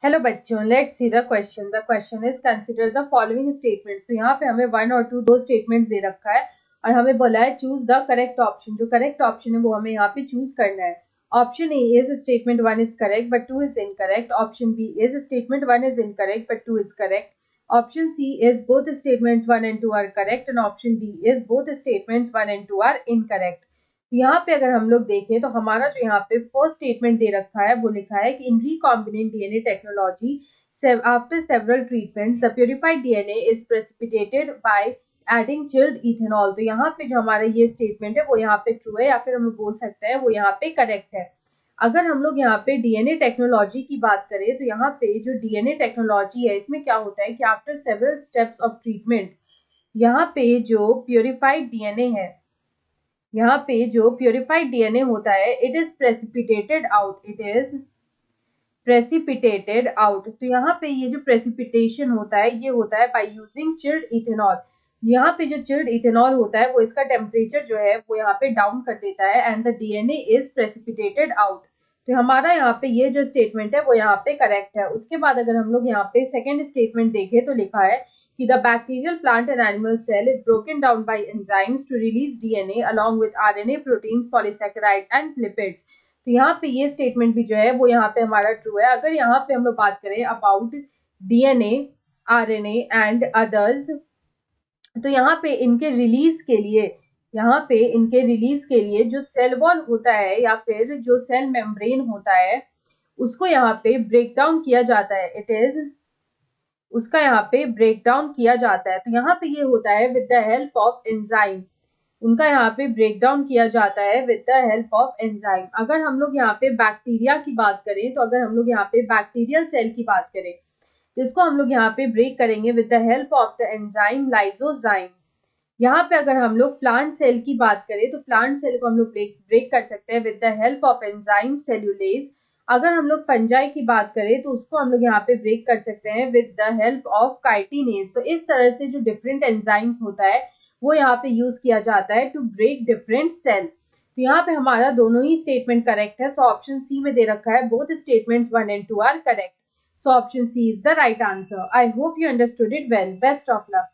Hello बच्चों, let's see the question. The question is consider the following statements. तो यहाँ पे हमें वन और टू दो स्टेटमेंट्स दे रखा है और हमें बोला है चूज द करेक्ट ऑप्शन। जो करेक्ट ऑप्शन है वो हमें यहाँ पे चूज करना है। Option A is statement one is correct but two is incorrect. Option B is statement one is incorrect but two is correct. Option C is both statements one and two are correct and option D is both statements one and two are incorrect. यहाँ पे अगर हम लोग देखें तो हमारा जो यहाँ पे फर्स्ट स्टेटमेंट दे रखा है वो लिखा है कि in recombinant DNA technology after several treatments the purified DNA is precipitated by adding chilled ethanol। तो यहाँ पे जो हमारा ये स्टेटमेंट है वो यहाँ पे ट्रू है या फिर हम बोल सकते हैं वो यहाँ पे करेक्ट है। अगर हम लोग यहाँ पे डीएनए टेक्नोलॉजी की बात करें तो यहाँ पे जो डीएनए टेक्नोलॉजी है इसमें क्या होता है कि after several steps of treatment यहाँ पे जो प्योरिफाइड डीएनए है, यहाँ पे जो प्योरिफाइड डीएनए होता है it is precipitated out, it is precipitated out. तो यहाँ पे ये जो प्रेसिपिटेशन होता है ये होता है बाय यूजिंग चिल्ड इथेनॉल। यहाँ पे जो चिल्ड इथेनॉल होता है वो इसका टेम्परेचर जो है वो यहाँ पे डाउन कर देता है and the DNA is precipitated out. तो हमारा यहाँ पे ये जो स्टेटमेंट है वो यहाँ पे करेक्ट है। उसके बाद अगर हम लोग यहाँ पे सेकेंड स्टेटमेंट देखें तो लिखा है कि the bacterial plant and animal cell is broken down by enzymes to release DNA along with RNA, proteins, polysaccharides and lipids. तो यहाँ पे ये स्टेटमेंट भी जो है वो यहाँ पे हमारा ट्रू है। अगर यहाँ पे हम लोग बात करें about DNA, RNA and others, तो यहाँ पे इनके रिलीज के लिए, यहाँ पे इनके रिलीज के लिए जो सेल वॉल होता है या फिर जो सेल मेम्ब्रेन होता है उसको यहाँ पे ब्रेक डाउन किया जाता है, इट इज उसका यहाँ पे ब्रेक डाउन किया जाता है। तो यहाँ पे ये होता है with the help of enzyme, उनका यहाँ पे ब्रेक डाउन किया जाता है with the help of enzyme. अगर हम लोग यहाँ पे बैक्टीरिया की बात करें तो अगर हम लोग यहाँ पे बैक्टीरियल सेल की बात करें तो इसको हम लोग यहाँ पे ब्रेक करेंगे with the help of the enzyme lysozyme. यहाँ पे अगर हम लोग प्लांट सेल की बात करें तो प्लांट सेल को हम लोग ब्रेक कर सकते हैं with the help of enzyme cellulase. अगर हम लोग फंजाई की बात करें तो उसको हम लोग यहाँ पे ब्रेक कर सकते हैं with the help of chitinase. तो इस तरह से जो डिफरेंट एंजाइम्स होता है वो यहाँ पे यूज किया जाता है टू ब्रेक डिफरेंट सेल। तो यहाँ पे हमारा दोनों ही स्टेटमेंट करेक्ट है। सो ऑप्शन सी में दे रखा है both statements one and two are correct. So option C is the right answer. I hope you understood it well. Best of luck.